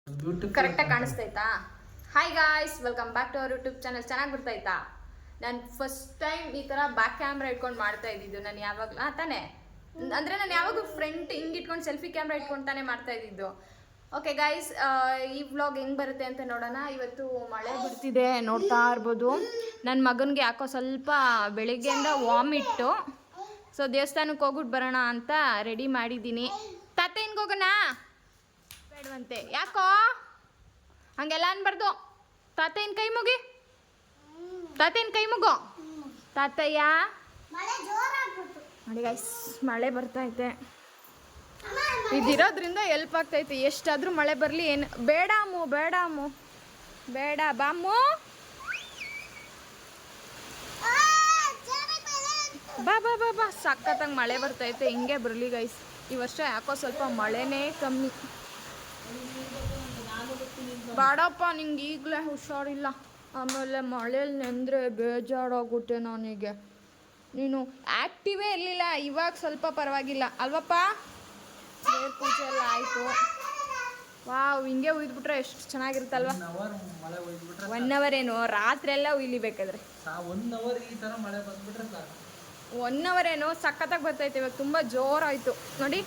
ಕರೆಕ್ಟಾಗಿ ಕಾಣಿಸ್ತೈತಾ? Hi guys, welcome back to our YouTube channel. ಚೆನ್ನಾಗಿ ಬರ್ತಾಯ್ತಾ? ನಾನು ಫಸ್ಟ್ ಟೈಮ್ ಈ ಥರ ಬ್ಯಾಕ್ ಕ್ಯಾಮ್ರಾ ಇಟ್ಕೊಂಡು ಮಾಡ್ತಾ ಇದ್ದಿದ್ದು. ನಾನು ಯಾವಾಗಲೂ ತಾನೇ ಅಂದರೆ ನಾನು ಯಾವಾಗೂ ಫ್ರಂಟ್ ಹಿಂಗೆ ಇಟ್ಕೊಂಡು ಸೆಲ್ಫಿ ಕ್ಯಾಮ್ರಾ ಇಟ್ಕೊಂಡು ತಾನೇ ಮಾಡ್ತಾ ಇದ್ದಿದ್ದು. ಓಕೆ ಗಾಯ್ಸ್, ಈ ವ್ಲಾಗ್ ಹೆಂಗೆ ಬರುತ್ತೆ ಅಂತ ನೋಡೋಣ. ಇವತ್ತು ಮಳೆ ಬಿಡ್ತಿದೆ, ನೋಡ್ತಾ ಇರ್ಬೋದು. ನನ್ನ ಮಗನಿಗೆ ಯಾಕೋ ಸ್ವಲ್ಪ ಬೆಳಿಗ್ಗೆಯಿಂದ ವಾಮಿಟ್ಟು. ಸೊ ದೇವಸ್ಥಾನಕ್ಕೆ ಹೋಗ್ಬಿಟ್ಟು ಬರೋಣ ಅಂತ ರೆಡಿ ಮಾಡಿದ್ದೀನಿ. ತಾತ ಹೆಂಗೆ ಹೋಗೋಣ? ಬೇಡವಂತೆ. ಯಾಕೋ ಹಂಗೆಲ್ಲ ಅನ್ಬಾರ್ದು. ತಾತಯ್ಯನ ಕೈ ಮುಗಿ, ತಾತಯ್ಯನ ಕೈ ಮುಗೋ. ತಾತಯ್ಯ ನೋಡಿ ಗೈಸ್, ಮಳೆ ಬರ್ತೈತೆ. ಇದಿರೋದ್ರಿಂದ ಎಲ್ಪ್ ಆಗ್ತೈತೆ. ಎಷ್ಟಾದರೂ ಮಳೆ ಬರಲಿ ಏನು ಬೇಡ ಅಮ್ಮು, ಬೇಡ ಅಮ್ಮು, ಬೇಡ ಬಾಮ್ಮು, ಬಾ ಬಾ ಬಾ ಬಾ. ಸಖತ್ತಾಗಿ ಮಳೆ ಬರ್ತೈತೆ. ಹಿಂಗೆ ಬರಲಿ ಗೈಸ್. ಈ ವರ್ಷ ಯಾಕೋ ಸ್ವಲ್ಪ ಮಳೆನೇ ಕಮ್ಮಿ. ಬೇಡಪ್ಪ, ನಿಂಗೆ ಈಗಲೇ ಹುಷಾರಿಲ್ಲ. ಆಮೇಲೆ ಮಳೇಲಿ ನೆಂದರೆ ಬೇಜಾರಾಗುತ್ತೆ ನನಗೆ. ನೀನು ಆ್ಯಕ್ಟಿವೇ ಇರಲಿಲ್ಲ, ಇವಾಗ ಸ್ವಲ್ಪ ಪರವಾಗಿಲ್ಲ ಅಲ್ವಪ್ಪ? ದೇವ್ರ ಪೂಜೆ ಎಲ್ಲ ಆಯಿತು. ವಾವ್, ಹಿಂಗೆ ಉಯ್ದುಬಿಟ್ರೆ ಎಷ್ಟು ಚೆನ್ನಾಗಿರುತ್ತಲ್ವ? 1 ಅವರ್ ಏನು, ರಾತ್ರಿ ಎಲ್ಲ ಉಯ್ಲಿಬೇಕಾದ್ರೆ 1 ಅವರ್ ಏನು ಸಖತ್ತಾಗಿ ಬರ್ತೈತೆ. ಇವಾಗ ತುಂಬ ಜೋರಾಯಿತು ನೋಡಿ.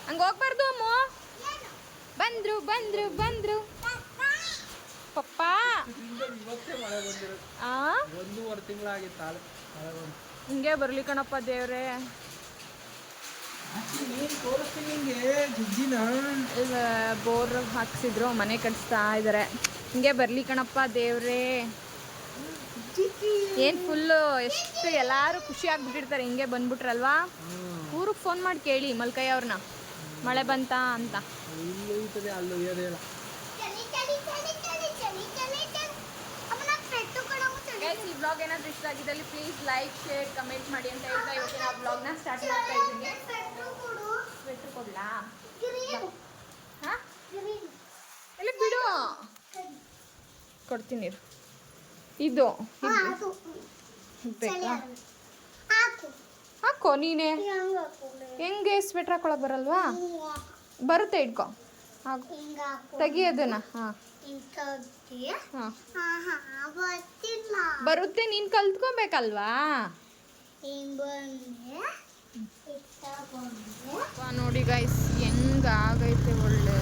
ಹಂಗೆ ಹೋಗ್ಬಾರ್ದು ಅಮ್ಮ. ಬಂದ್ರು ಬಂದ್ರು ಬಂದ್ರು ಪಪ್ಪ. ಹಿಂಗೆ ಬರ್ಲಿ ಕಣಪ್ಪ ದೇವ್ರೆ. ಬೋರ್ ಹಾಕ್ಸಿದ್ರು, ಮನೆ ಕಟ್ಸ್ತಾ ಇದ್ದಾರೆ. ಹಿಂಗೆ ಬರ್ಲಿ ಕಣಪ್ಪ ದೇವ್ರೆ. ಏನು ಫುಲ್ಲು ಎಷ್ಟು ಎಲ್ಲರೂ ಖುಷಿ ಆಗ್ಬಿಟ್ಟಿರ್ತಾರೆ ಹಿಂಗೆ ಬಂದ್ಬಿಟ್ರಲ್ವಾ. ಊರಿಗೆ ಫೋನ್ ಮಾಡಿ ಕೇಳಿ ಮಲ್ಕಯ್ಯ ಅವ್ರನ್ನ, ಮಳೆ ಬಂತಾ ಅಂತ. ಈ ಬ್ಲಾಗ್ ಏನಾದರೂ ಇಷ್ಟ ಆಗಿದ್ದಲ್ಲಿ ಪ್ಲೀಸ್ ಲೈಕ್, ಶೇರ್, ಕಮೆಂಟ್ ಮಾಡಿ ಅಂತ ಹೇಳ್ತಾ ಇವತ್ತಿನ ಆ ಬ್ಲಾಗ್ನ ಸ್ಟಾರ್ಟ್ ಮಾಡ್ತಾ ಇದ್ದೀನಿ. ಸ್ವೆಟ್ರ್ ಕೊಡ್ಲಾ? ಹಾಂ, ಎಲ್ಲ ಬಿಡು, ಕೊಡ್ತೀನಿ. ಇದು ಬೇಕಾ? ಹಾಕೋ ನೀನೇ. ಹೆಂಗೆ ಸ್ವೆಟ್ರ್ ಹಾಕೊಳಕ್ ಬರಲ್ವಾ? ಬರುತ್ತೆ, ಇಟ್ಕೊ. ಹಾಕು, ತೆಗಿಯೋದನ್ನ. ಹಾಂ ಹಾಂ, ಬರುತ್ತೆ, ನೀನು ಕಲ್ತ್ಕೊಬೇಕಲ್ವಾ? ನೋಡಿ ಗೈಸ್, ಹೆಂಗಾಗೈತೆ. ಒಳ್ಳೆ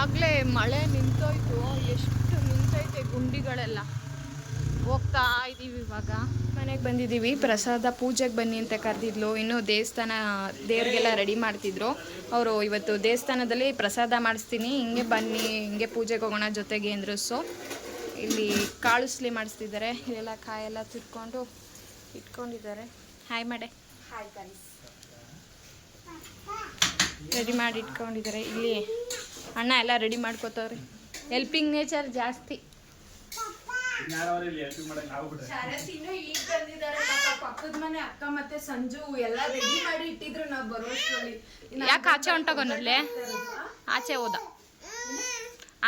ಆಗಲೇ ಮಳೆ ನಿಂತೋಯ್ತು. ಎಷ್ಟು ನಿಂತೈತೆ ಗುಂಡಿಗಳೆಲ್ಲ. ಹೋಗ್ತಾ ಇದ್ದೀವಿ ಇವಾಗ. ಮನೆಗೆ ಬಂದಿದ್ದೀವಿ. ಪ್ರಸಾದ ಪೂಜೆಗೆ ಬನ್ನಿ ಅಂತ ಕರೆದಿದ್ಲು. ಇನ್ನು ದೇವಸ್ಥಾನ ದೇವ್ರಿಗೆಲ್ಲ ರೆಡಿ ಮಾಡ್ತಿದ್ರು ಅವರು. ಇವತ್ತು ದೇವಸ್ಥಾನದಲ್ಲಿ ಪ್ರಸಾದ ಮಾಡಿಸ್ತೀನಿ, ಹಿಂಗೆ ಬನ್ನಿ, ಹಿಂಗೆ ಪೂಜೆಗೆ ಹೋಗೋಣ ಜೊತೆಗೆ ಅಂದರು. ಸೊ ಇಲ್ಲಿ ಕಾಳುಸ್ಲಿ ಮಾಡಿಸ್ತಿದ್ದಾರೆ. ಇಲ್ಲೆಲ್ಲ ಕಾಯೆಲ್ಲ ತುರ್ಕೊಂಡು ಇಟ್ಕೊಂಡಿದ್ದಾರೆ. ಹಾಯ್ ಮಾಡೆ. Hi guys. ರೆಡಿ ಮಾಡಿ ಇಟ್ಕೊಂಡಿದ್ದಾರೆ. ಇಲ್ಲಿ ಅಣ್ಣ ಎಲ್ಲ ರೆಡಿ ಮಾಡ್ಕೋತವ್ರಿ. ಹೆಲ್ಪಿಂಗ್ ನೇಚರ್ ಜಾಸ್ತಿ. ಪಕ್ಕದ ಮನೆ ಅಕ್ಕ ಮತ್ತೆ ಸಂಜು ಎಲ್ಲ ರೆಡಿ ಮಾಡಿ ಇಟ್ಟಿದ್ರು. ನಾವು ಬರೋಷ್ಟರಲ್ಲಿ ಯಾಕೆ ಆಚೆ ಹೊಂಟೋಗೋನಲ್ಲೇ? ಆಚೆ ಹೋದ,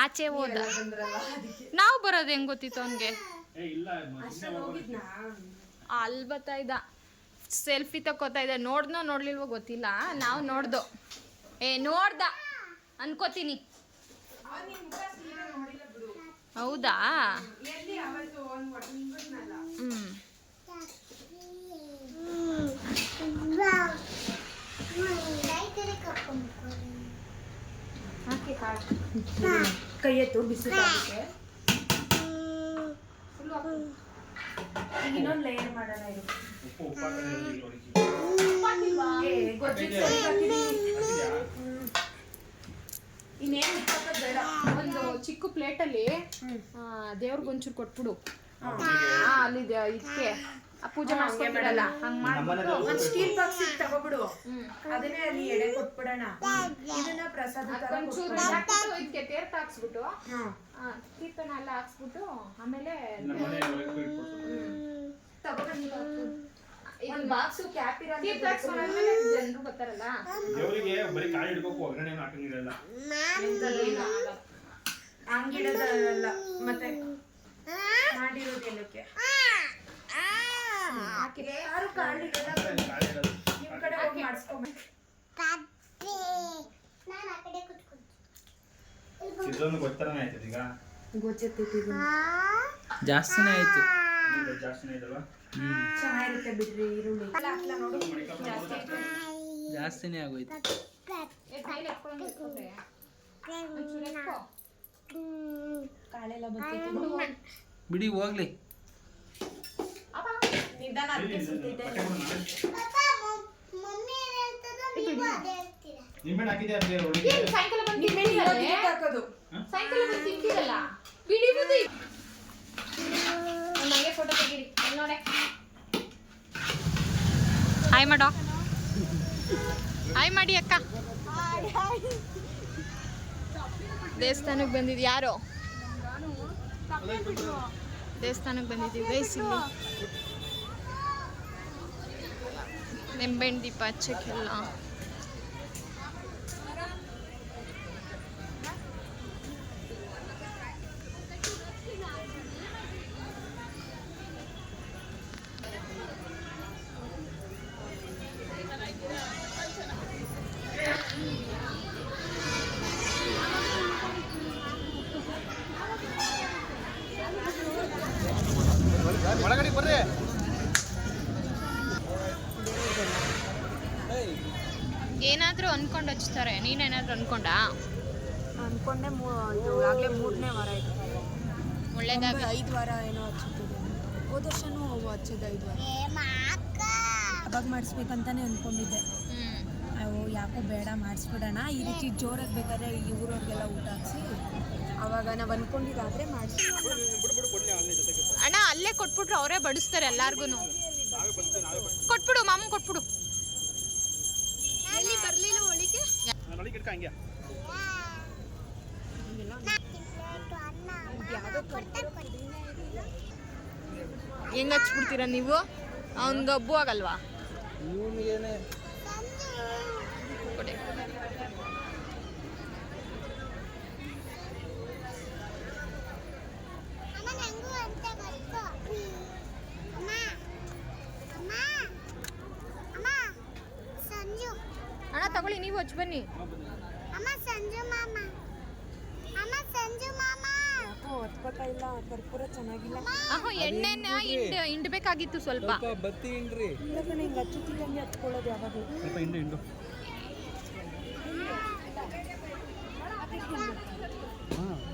ಆಚೆ ಹೋದ. ನಾವು ಬರೋದು ಹೆಂಗ್ ಗೊತ್ತಿತ್ತು ಅವನಿಗೆ? ಅಲ್ಲಿ ಬರ್ತಾ ಇದ್ದ, ಸೆಲ್ಫಿ ತಕ್ಕೋತಾ ಇದ್ದ. ನೋಡ್ದೋ ನೋಡ್ಲಿಲ್ವೋ ಗೊತ್ತಿಲ್ಲ. ನಾವು ನೋಡ್ದೋ, ನೋಡ್ದ ಅನ್ಕೋತೀನಿ. ಹೌದಾ? ಕೈ ಎತ್ತು, ಬಿಸಿ ಇನ್ನೊಂದು ಲೇಯರ್ ಮಾಡೋಣ. ಇನ್ನೇನು ಬೇಡ, ಒಂದು ಚಿಕ್ಕ ಪ್ಲೇಟಲ್ಲಿ ದೇವ್ರಿಗೆ ಒಂಚೂರು ಕೊಟ್ಬಿಡು. ಅಲ್ಲಿ ಇದಕ್ಕೆ ಪೂಜೆ ಮಾಡಿಸ್ಕೊಂಡ್ಬಿಡಲ್ಲ, ಹಂಗೆ ಮಾಡ್ಬಿಟ್ಟು ಒಂದು ಸ್ಟೀಲ್ ಬಾಕ್ಸ್ ತಗೋಬಿಡು. ಅದನ್ನೇ ಅಲ್ಲಿ ಎಡೆ ಕೊಟ್ಬಿಡೋಣ. ಇದನ್ನ ಪ್ರಸಾದ ಒಂಚೂರು ಇದಕ್ಕೆ ತೀರ್ಥ ಹಾಕ್ಸ್ಬಿಟ್ಟು, ತೀರ್ಥನ ಎಲ್ಲ ಹಾಕ್ಸ್ಬಿಟ್ಟು ಆಮೇಲೆ ಒಂದು ಬಾಕ್ಸು ಕ್ಯಾಪ್ ಇರೋ ತೀರ್ಥ ಹಾಕ್ಸ್ಕೊಂಡ್ಮೇಲೆ ಜನರು ಬರ್ತಾರಲ್ಲ, ದೇವರಿಗೆ ಬರೀ ಕಾಯಿ ಇಡಬೇಕು, ಒಗ್ಗರಣೆ ಹಾಕಂಗಿರಲ್ಲ. ಹಂಗಿಡೋದಲ್ಲ ಮತ್ತೆ ಮಾಡಿರೋದು ಏನಕ್ಕೆ ಯಾರು ಕಾಳು ಇಡೋದ ನಿಮ್ ಕಡೆ ಹೋಗಿ ಮಾಡಿಸ್ಕೊಬೇಕು ಜಾಸ್ತಿನೇ ಆಯ್ತು. ಚೆನ್ನಾಗಿರುತ್ತೆ ಬಿಡ್ರಿ ಈರುಳ್ಳಿ ನೋಡು ಜಾಸ್ತಿ ಆಯ್ತು ಜಾಸ್ತಿನೇ ಆಗೋಯ್ತು. ಕಾಳೆಲ್ಲ ಬರ್ತೈತೆ ಬಿಡಿ ಹೋಗ್ಲಿ. ನಿಧಾನ ಅದಕ್ಕೆ ಸುತ್ತೈತೆ ಹಾಕೋದು ಸಾಯಂಕಾಲ ಬಂದು ತಿಂತೀರಲ್ಲ ಬಿಡಿ ಬುದ್ಧಿ ನನಗೆ ಫೋಟೋ ತೆಗೀರಿ ನೋಡೆ ಹಾಯ್ ಮಾಡೋ ಹಾಯ್ ಮಾಡಿ ಅಕ್ಕ ದೇವಸ್ಥಾನಕ್ಕೆ ಬಂದಿದ್ದು ಯಾರು ದೇವಸ್ಥಾನಕ್ಕೆ ಬಂದಿದ್ದೀವಿ ಗೈಸ್ ಇಲ್ಲಿ ನಿಂಬೆಹಣ್ಣು ದೀಪ ಹಚ್ಚಕ್ಕೆಲ್ಲ ಒಳಗಡೆ ಬರ್ರಿ. ಏನಾದರೂ ಅನ್ಕೊಂಡು ಹಚ್ತಾರೆ ನೀನೇನಾದರೂ ಅನ್ಕೊಂಡಾ ಅನ್ಕೊಂಡೆ ಇದು ಆಗಲೇ 3ನೇ ವಾರ ಇದು ಒಳ್ಳೇದಾಗ 5 ವಾರ ಏನೋ ಹಚ್ಚುತ್ತಿದೆ ಹೋದ ವರ್ಷನೂ ಹಚ್ಚಿದ್ದೆ 5 ವಾರ ಅವಾಗ ಮಾಡಿಸ್ಬೇಕಂತಾನೆ ಅಂದ್ಕೊಂಡಿದ್ದೆ ಅವು ಯಾಕೋ ಬೇಡ ಮಾಡಿಸ್ಬಿಡೋಣ ಈ ರೀತಿ ಜೋರಾಗಿ ಬೇಕಾದ್ರೆ ಈ ಊರವ್ರಿಗೆಲ್ಲ ಊಟ ಹಾಕ್ಸಿ ಅವಾಗ ನಾವು ಅಂದ್ಕೊಂಡಿದ್ದಾದರೆ ಮಾಡಿಸಿ ಅಣ್ಣ ಅಲ್ಲೇ ಕೊಟ್ಬಿಟ್ರು ಅವರೇ ಬಡಿಸ್ತಾರೆ ಎಲ್ಲಾರ್ಗು ಕೊಟ್ಬಿಡು ಮಾಮ ಕೊಟ್ಬಿಡು ಎಲ್ಲಿ ಬರ್ಲಿಲ್ಲ ಒಳಿಗೆ ಹೆಂಗ್ ಹಚ್ಬಿಡ್ತೀರಾ ನೀವು ಅವನ್ಗೆ ಹಬ್ಬು ಆಗಲ್ವಾ ಇವನಿಗೇನೆ ಕೊಡಿ ಅಣ್ಣ ತಗೊಳ್ಳಿ ನೀವು ಹಚ್ಚಿ ಬನ್ನಿ ಹೊತ್ಕೋತಾ ಇಲ್ಲ ಕರ್ಪೂರ ಚೆನ್ನಾಗಿಲ್ಲ ಎಣ್ಣೆನ ಹಿಂಡ್ಬೇಕಾಗಿತ್ತು ಸ್ವಲ್ಪ ಬತ್ತಿ ಹಿಂಡ್ರಿ. ಇಲ್ಲ ಕಣೆ ಹಿಂಗೆ ಹಚ್ಚುತ್ತಿದ್ದಂಗೆ ಹಚ್ಕೊಳ್ಳೋದು ಯಾವಾಗಲೂ ಸ್ವಲ್ಪ ಹಿಂಡು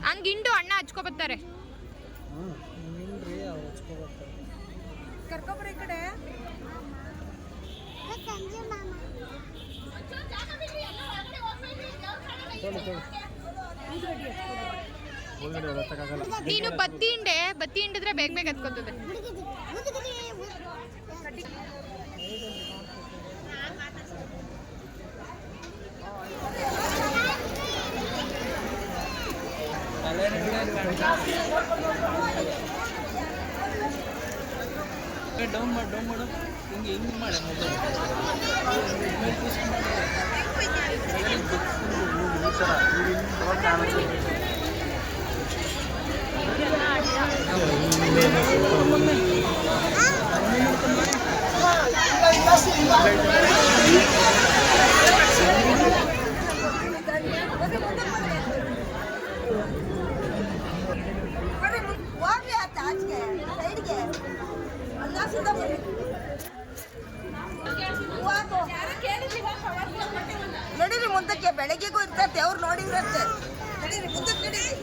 ಹಂಗೆ ಹಿಂಡು ಅಣ್ಣ ಹಚ್ಕೊಬತ್ತಾರೆ ಹಿಂಡ್ರಿ ಅವ್ರು ಹಚ್ಕೋಬೇಕು. ಕರ್ಕೊಬ್ರ ಈ ಕಡೆ ಒಳಗಡೆ ಹೊರತಕ್ಕಾಗಲ್ಲ. ನೀನು ಬತ್ತಿ ಹಿಂಡಿದ್ರೆ ಬೇಗ ಬೇಗ ಹತ್ಕೋತದೆ ಡೌನ್ ಮಾಡು ಹಿಂಗೆ ಮಾಡಿ ನಡೀರಿ ಮುಂದಕ್ಕೆ ಬೆಳಗ್ಗೆಗೂ ಇರ್ತೈತೆ ಅವ್ರು ನೋಡಿರತ್ತೆ ನಡೀರಿ ಮುಂದಕ್ಕೆ ನಡೀರಿ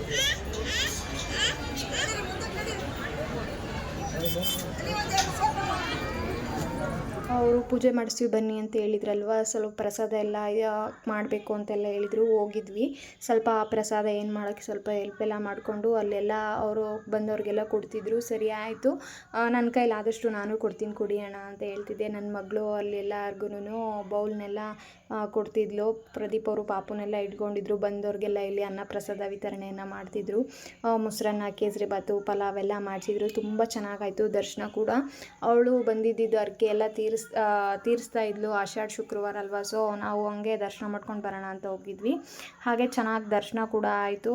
ಅವರು ಪೂಜೆ ಮಾಡಿಸ್ತೀವಿ ಬನ್ನಿ ಅಂತ ಹೇಳಿದ್ರಲ್ವ, ಸ್ವಲ್ಪ ಪ್ರಸಾದ ಎಲ್ಲ ಮಾಡಬೇಕು ಅಂತೆಲ್ಲ ಹೇಳಿದರು. ಹೋಗಿದ್ವಿ. ಸ್ವಲ್ಪ ಆ ಪ್ರಸಾದ ಏನು ಮಾಡೋಕ್ಕೆ ಸ್ವಲ್ಪ ಹೆಲ್ಪ್ ಎಲ್ಲ ಮಾಡಿಕೊಂಡು ಅಲ್ಲೆಲ್ಲ ಅವರು ಬಂದವ್ರಿಗೆಲ್ಲ ಕೊಡ್ತಿದ್ರು. ಸರಿ ಆಯಿತು, ನನ್ನ ಕೈಲಾದಷ್ಟು ನಾನು ಕೊಡ್ತೀನಿ, ಕುಡಿಯೋಣ ಅಂತ ಹೇಳ್ತಿದ್ದೆ. ನನ್ನ ಮಗಳು ಅಲ್ಲೆಲ್ಲರಿಗೂ ಬೌಲ್ನೆಲ್ಲ ಕೊಡ್ತಿದ್ಲು. ಪ್ರದೀಪ್ ಅವರು ಪಾಪುನೆಲ್ಲ ಇಟ್ಕೊಂಡಿದ್ರು. ಬಂದವ್ರಿಗೆಲ್ಲ ಇಲ್ಲಿ ಅನ್ನ ಪ್ರಸಾದ ವಿತರಣೆಯನ್ನು ಮಾಡ್ತಿದ್ರು. ಮೊಸರನ್ನ, ಕೇಸರಿ ಬಾತು, ಪಲಾವ್ ಎಲ್ಲ ಮಾಡಿಸಿದ್ರು. ತುಂಬ ಚೆನ್ನಾಗಾಯಿತು. ದರ್ಶನ ಕೂಡ ಅವಳು ಬಂದಿದ್ದು ಅರ್ಕೆ ಎಲ್ಲ ತೀರಿಸ್ತಾ ಇದ್ಲು. ಆಷಾಢ ಶುಕ್ರವಾರ ಅಲ್ವಾ, ಸೊ ನಾವು ಹಂಗೆ ದರ್ಶನ ಮಾಡ್ಕೊಂಡು ಬರೋಣ ಅಂತ ಹೋಗಿದ್ವಿ. ಹಾಗೆ ಚೆನ್ನಾಗಿ ದರ್ಶನ ಕೂಡ ಆಯಿತು.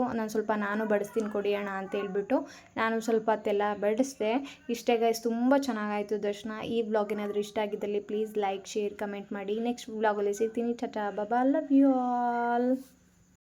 ನಾನು ಬಡಿಸ್ತೀನಿ ಕೊಡಿ ಅಣ್ಣ ಅಂತ ಹೇಳ್ಬಿಟ್ಟು ನಾನು ಸ್ವಲ್ಪ ಹೊತ್ತೆಲ್ಲ ಬಡಿಸ್ದೆ. ಇಷ್ಟೇ ಗೈಸ್, ತುಂಬ ಚೆನ್ನಾಗಾಯಿತು ದರ್ಶನ. ಈ ವ್ಲಾಗ್ ಏನಾದರೂ ಇಷ್ಟ ಆಗಿದ್ದಲ್ಲಿ ಪ್ಲೀಸ್ ಲೈಕ್, ಶೇರ್, ಕಮೆಂಟ್ ಮಾಡಿ. ನೆಕ್ಸ್ಟ್ ವ್ಲಾಗಲ್ಲಿ ಸಿಗ್ತೀನಿ. ಟಾಟಾ, ಬಾಬಾ, ಲವ್ ಯು ಆಲ್.